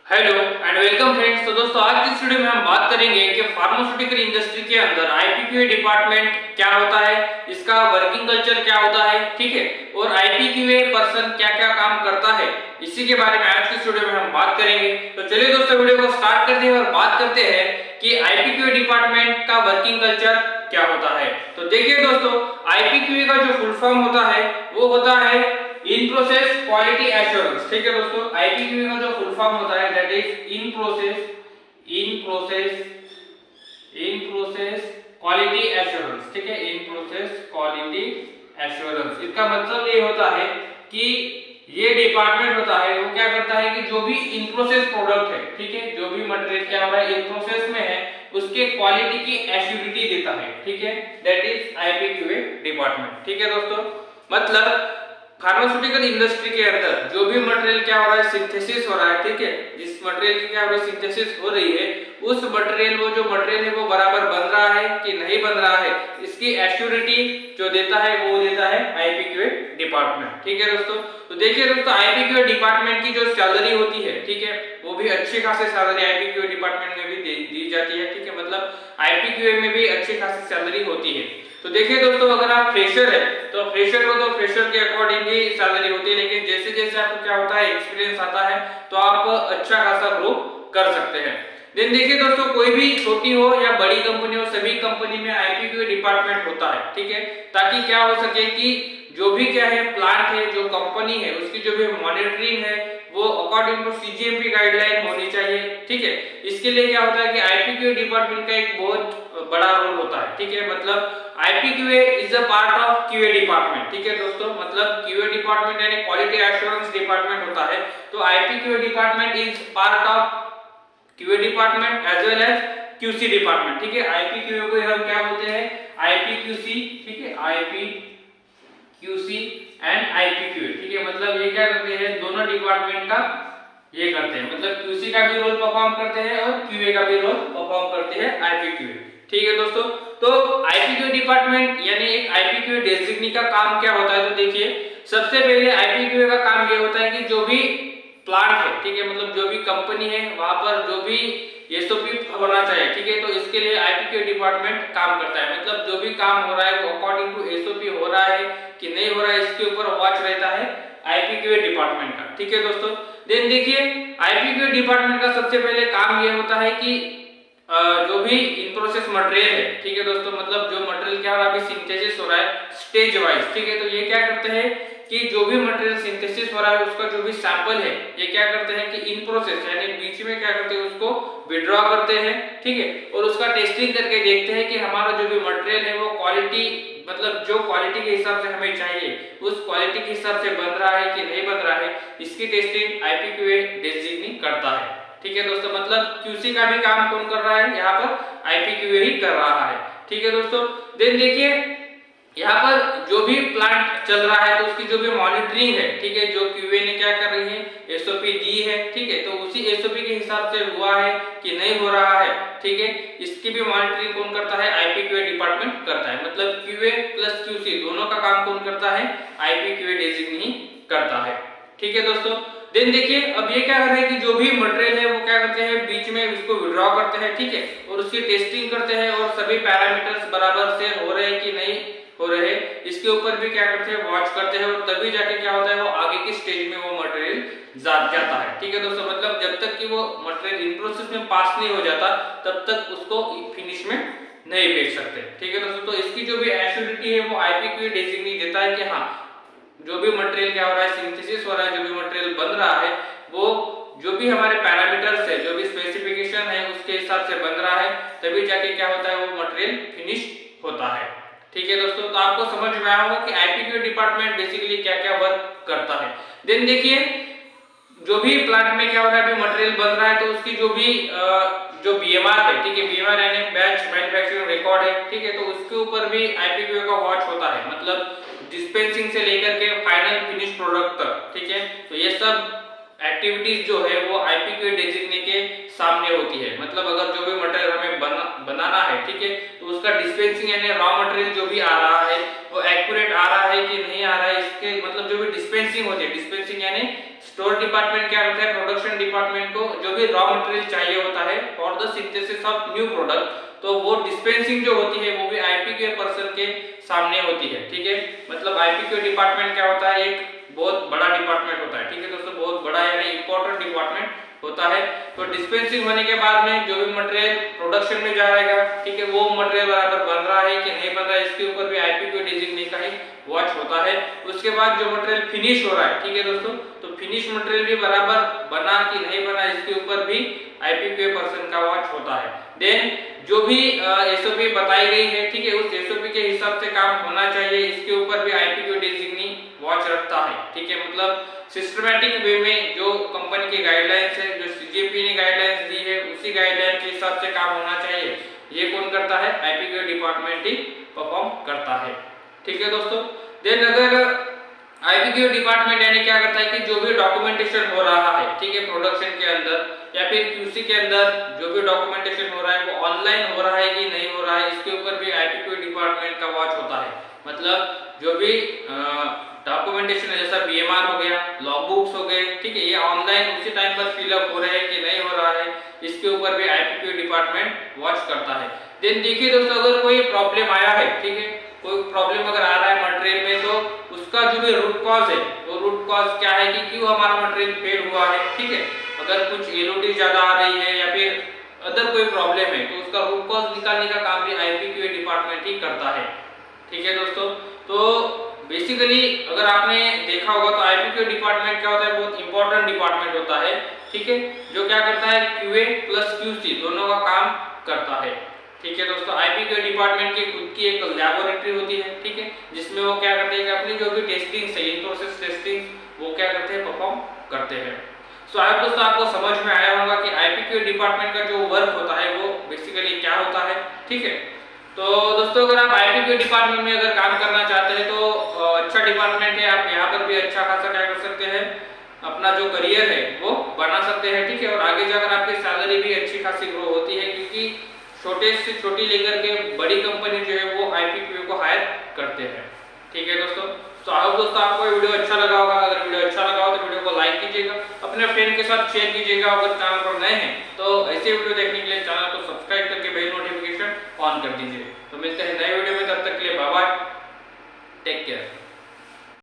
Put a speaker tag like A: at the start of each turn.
A: Hello and welcome friends. तो दोस्तों आज की इस वीडियो में हम बात करेंगे कि फार्मास्यूटिकल इंडस्ट्री के अंदर आईपीक्यूए डिपार्टमेंट क्या होता है, इसका वर्किंग कल्चर क्या होता है, ठीक है, और आईपीक्यूए पर्सन क्या क्या काम करता है, इसी के बारे में आज की इस वीडियो में हम बात करेंगे। तो चलिए दोस्तों वीडियो को स्टार्ट करते हैं और बात करते हैं कि आईपीक्यूए डिपार्टमेंट का वर्किंग कल्चर क्या होता है। तो देखिए दोस्तों, आईपीक्यूए का जो फुल फॉर्म होता है वो होता है इन प्रोसेस क्वालिटी एश्योरेंस। ठीक है दोस्तों, आईपीक्यूए का जो फुल फॉर्म होता है that is in process quality assurance. ठीक है, इन प्रोसेस क्वालिटी एश्योरेंस। इसका मतलब ये होता है कि ये डिपार्टमेंट होता है वो क्या करता है कि जो भी इन प्रोसेस प्रोडक्ट है, ठीक है, जो भी मटेरियल क्या हो रहा है इन प्रोसेस में है उसके क्वालिटी की एश्योरिटी देता है। ठीक है, दैट इज आईपीक्यूए डिपार्टमेंट। ठीक है दोस्तों, मतलब फार्मास्यूटिकल इंडस्ट्री के अंदर जो भी मटेरियल क्या हो रहा है सिंथेसिस हो रहा है, ठीक है, जिस मटेरियल की क्या हो रहा है सिंथेसिस हो रही है उस मटेरियल वो जो मटेरियल है वो बराबर बन रहा है कि नहीं बन रहा है, इसकी एश्योरिटी जो देता है वो देता है आईपीक्यूए डिपार्टमेंट। ठीक है दोस्तों, तो देखिए दोस्तों आईपीक्यूए डिपार्टमेंट की जो सैलरी होती है, ठीक है, वो भी अच्छी खासी सैलरी आईपीक्यूए डिपार्टमेंट में भी दी जाती है। ठीक है, मतलब आईपीक्यूए में भी अच्छी खासी सैलरी होती है। तो देखिए दोस्तों, अगर आप फ्रेशर है तो फ्रेशर को तो फ्रेशर के अकॉर्डिंग ही सैलरी होती है, लेकिन जैसे जैसे आपको क्या होता है एक्सपीरियंस आता है तो आप अच्छा खासा ग्रो कर सकते हैं। देन देखिए दोस्तों, कोई भी छोटी हो या बड़ी कंपनी हो सभी कंपनी में आईपीक्यूए डिपार्टमेंट होता है। ठीक है, ताकि क्या हो सके कि जो भी क्या है प्लांट है जो कंपनी है उसकी जो भी मॉनिटरिंग है वो अकॉर्डिंग टू सीजीएमपी गाइडलाइन होनी चाहिए। ठीक है, इसके लिए क्या होता है कि आईपीक्यूए डिपार्टमेंट का एक बहुत बड़ा रोल होता है। ठीक है, मतलब IPQA is a part of QA department. ठीक है दोस्तों, मतलब क्यूए डिपार्टमेंट यानी क्वालिटी एश्योरेंस डिपार्टमेंट होता है, तो IPQA department is part of QA department as well as QC department. ठीक है, आईपीक्यूए को हम क्या बोलते हैं आईपीक्यूसी। ठीक है, आईपीक्यूसी एंड आईपीक्यूए। ठीक है, मतलब ये क्या करते हैं दोनों डिपार्टमेंट का ये करते हैं, मतलब क्यूसी का भी रोल परफॉर्म करते हैं और क्यूए का भी रोल परफॉर्म करते हैं आईपीक्यूए। ठीक है दोस्तों, तो आईपीक्यूए डिपार्टमेंट यानी एक आईपीक्यूए डेजिग्नी का काम क्या होता है, तो देखिए सबसे पहले आईपीक्यूए का काम ये होता है कि जो भी प्लांट है, ठीक है, मतलब जो भी कंपनी है वहां पर जो भी एसओपी होना चाहिए, ठीक है, तो इसके लिए आईपीक्यूए डिपार्टमेंट काम करता है। मतलब जो भी काम हो रहा है वो अकॉर्डिंग टू एसओपी हो रहा है कि नहीं हो रहा है इसके ऊपर वॉच रहता है आईपीक्यूए डिपार्टमेंट का। ठीक है दोस्तों, देन देखिए आईपीक्यूए डिपार्टमेंट का सबसे पहले काम ये होता है कि जो भी इन प्रोसेस मटेरियल है, ठीक है दोस्तों, मतलब जो मटेरियल क्या हो रहा है अभी सिंथेसिस हो रहा है स्टेज वाइज, ठीक है, तो ये क्या करते हैं कि जो भी मटेरियल सिंथेसिस हो रहा है उसका जो भी सैंपल है ये क्या करते हैं कि इन प्रोसेस यानी बीच में क्या करते हैं उसको विड्रॉ करते हैं, ठीक है, और उसका टेस्टिंग करके देखते हैं कि हमारा जो भी मटेरियल है वो क्वालिटी मतलब जो क्वालिटी के हिसाब से हमें चाहिए उस क्वालिटी के हिसाब से बन रहा है कि नहीं बन रहा है, इसकी टेस्टिंग आईपीक्यूए डेजिग्नी करता है। ठीक है दोस्तों, मतलब क्यूसी का भी काम कौन कर रहा है यहाँ पर आईपीक्यूए ही कर रहा है। ठीक है दोस्तों, देन देखिए यहाँ पर जो भी प्लांट चल रहा है तो उसकी जो भी मॉनिटरिंग है, ठीक है, जो क्यूए ने क्या कर रही है एसओपी दी है, ठीक है, तो उसी एसओपी के हिसाब से हुआ है कि नहीं हो रहा है, ठीक है, इसकी भी मॉनिटरिंग कौन करता है आईपीक्यूए डिपार्टमेंट करता है। मतलब क्यूए प्लस क्यूसी दोनों का काम कौन करता है आईपीक्यूए डेजिग्नी करता है। ठीक है दोस्तों, देन देखिए अब ये क्या कर रहे हैं कि जो भी मटेरियल है वो क्या करते हैं बीच में उसको विड्रॉ करते हैं, ठीक है, और उसकी टेस्टिंग करते हैं और सभी पैरामीटर्स बराबर से हो रहे हैं कि नहीं हो रहे हैं इसके ऊपर भी क्या करते हैं वॉच करते हैं, और तभी जाके क्या होता है वो आगे की स्टेज में वो मटेरियल जाता है। ठीक है दोस्तों, मतलब जब तक कि वो मटेरियल इन प्रोसेस में पास नहीं हो जाता तब तक उसको फिनिश में नहीं बेच सकते। ठीक है दोस्तों, तो इसकी जो भी एश्योरिटी है वो आईपीक्यूए डेजिग्नी देता है कि हाँ जो भी मटेरियल क्या हो रहा है सिंथेसिस हो रहा है, जो भी मटेरियल बन रहा है वो जो भी हमारे पैरामीटर्स है जो भी स्पेसिफिकेशन है उसके हिसाब से बन रहा है, तभी जाके क्या होता है वो मटेरियल फिनिश होता है। ठीक है दोस्तों, तो आपको समझ में आया होगा कि आईपीक्यूए डिपार्टमेंट बेसिकली क्या क्या वर्क करता है। देन देखिए जो भी प्लांट में क्या हो रहा है अभी मटेरियल बन रहा है तो उसकी जो भी जो बीएमआर है, ठीक है, बीएमआर यानी बैच मैन्युफैक्चरिंग रिकॉर्ड है, ठीक है, तो उसके ऊपर भी आईपीक्यूए का वॉच होता है, मतलब डिस्पेंसिंग से लेकर के फाइनल फिनिश प्रोडक्ट तक। ठीक है, तो ये सब एक्टिविटीज जो है वो आईपीक्यूए डेजिग्नी के सामने होती है। मतलब अगर जो भी मटेरियल हमें बनाना है, ठीक है, तो उसका डिस्पेंसिंग यानी रॉ मटेरियल जो भी आ रहा है वो एक्यूरेट आ रहा है कि नहीं आ रहा है, इसके मतलब जो भी डिस्पेंसिंग होती है, डिस्पेंसिंग यानी स्टोर डिपार्टमेंट क्या करता है, प्रोडक्शन डिपार्टमेंट को जो भी रॉ मटेरियल चाहिए होता है for the synthesis of new product, तो वो डिस्पेंसिंग जो होती है वो भी आईपीक्यू पर्सन के सामने होती है। ठीक है, मतलब आईपीक्यू डिपार्टमेंट क्या होता है, एक बहुत बड़ा डिपार्टमेंट होता है। ठीक है दोस्तों, बहुत बड़ा यानी इंपॉर्टेंट डिपार्टमेंट होता है। तो डिस्पेंसिंग होने के बाद में जो भी मटेरियल प्रोडक्शन में जाएगा, ठीक है, वो मटेरियल बराबर बन रहा है कि नहीं बन रहा है, इसके ऊपर भी आईपीक्यू डिजिग्नेशन का ही वॉच होता है। उसके बाद जो मटेरियल फिनिश हो रहा है, ठीक है दोस्तों, तो फिनिश मटेरियल भी बराबर बना कि नहीं बना, इसके ऊपर भी आईपीक्यू पर्सन का वॉच होता है। देन जो भी एसओपी बताई गई है, ठीक है, उस एसओपी के हिसाब से काम होना चाहिए, इसके ऊपर भी आईपीक्यू डिजिग्नेशन वॉच रखता है। ठीक है, मतलब सिस्टमैटिक वे में जो कंपनी की गाइडलाइंस है, जो सीजीपी ने गाइडलाइंस दी है, उसी गाइडलाइन के हिसाब से काम होना चाहिए। ये कौन करता है, आईपीक्यू डिपार्टमेंट ही परफॉर्म करता है। ठीक है दोस्तों, देन अगर आईपीक्यू डिपार्टमेंट यानी क्या करता है कि जो भी डॉक्यूमेंटेशन हो रहा है, ठीक है, प्रोडक्शन के अंदर या फिर क्यूसी के अंदर जो भी डॉक्यूमेंटेशन हो रहा है वो ऑनलाइन हो रहा है कि नहीं हो रहा है, इसके ऊपर भी आईपीक्यू डिपार्टमेंट का वॉच होता है। मतलब जो भी डॉक्यूमेंटेशन है, जैसा बीएमआर हो गया, लॉग बुक्स हो गए, ठीक है, ये ऑनलाइन उसी टाइम पर फिलअप हो रहे हैं कि नहीं हो रहा है, इसके ऊपर भी आईपीक्यू डिपार्टमेंट वॉच करता है। देन देखिए दोस्तों, अगर कोई प्रॉब्लम आया है, ठीक है, कोई प्रॉब्लम अगर आ रहा है मटेरियल में, तो उसका जो भी रूट कॉज है, वो रूट कॉज क्या है कि क्यों हमारा मटेरियल फेल हुआ है। ठीक है, अगर कुछ एलओडी ज्यादा आ रही है या फिर अदर कोई प्रॉब्लम है, तो उसका रूट कॉज निकालने का काम भी आईपीक्यू डिपार्टमेंट ही करता है। ठीक है दोस्तों, तो बेसिकली अगर आपने देखा होगा तो आईपीक्यू डिपार्टमेंट क्या होता है, बहुत इंपॉर्टेंट डिपार्टमेंट होता है। ठीक है, जो क्या करता है, क्यूए प्लस क्यूसी दोनों का काम करता है। ठीक है दोस्तों, आईपीक्यू डिपार्टमेंट की खुद की एक लैबोरेटरी होती है, ठीक है, जिसमें वो क्या करते हैं कि अपनी जो भी टेस्टिंग है, इन प्रोसेस टेस्टिंग वो क्या करते हैं, परफॉर्म करते हैं। सो आई होप दोस्तों आपको समझ में आया होगा कि आईपीक्यू डिपार्टमेंट का जो वर्क होता है वो बेसिकली क्या होता है। ठीक है, तो दोस्तों अगर आप आईपीक्यू डिपार्टमेंट में अगर काम करना चाहते हैं तो अच्छा डिपार्टमेंट है, आप यहाँ पर भी अच्छा खासा क्या कर सकते हैं, अपना जो करियर है वो बना सकते हैं। ठीक है, और आगे जाकर आपकी सैलरी भी अच्छी खासी ग्रो होती है, क्योंकि छोटे से छोटी लेकर के बड़ी कंपनी जो है वो आईपीक्यू को हायर करते हैं। ठीक है दोस्तों, तो आई होप दोस्तों आपको वीडियो अच्छा लगा होगा। अगर वीडियो अच्छा लगा हो तो वीडियो को लाइक कीजिएगा, अपने फ्रेंड के साथ शेयर कीजिएगा। अगर चैनल पर नए हैं तो ऐसे वीडियो देखने के लिए चैनल को सब्सक्राइब करके बेल नोटिफिकेशन ऑन कर दीजिए। तो मिलते हैं नए वीडियो में, तब तक के लिए बाय बाय, टेक केयर।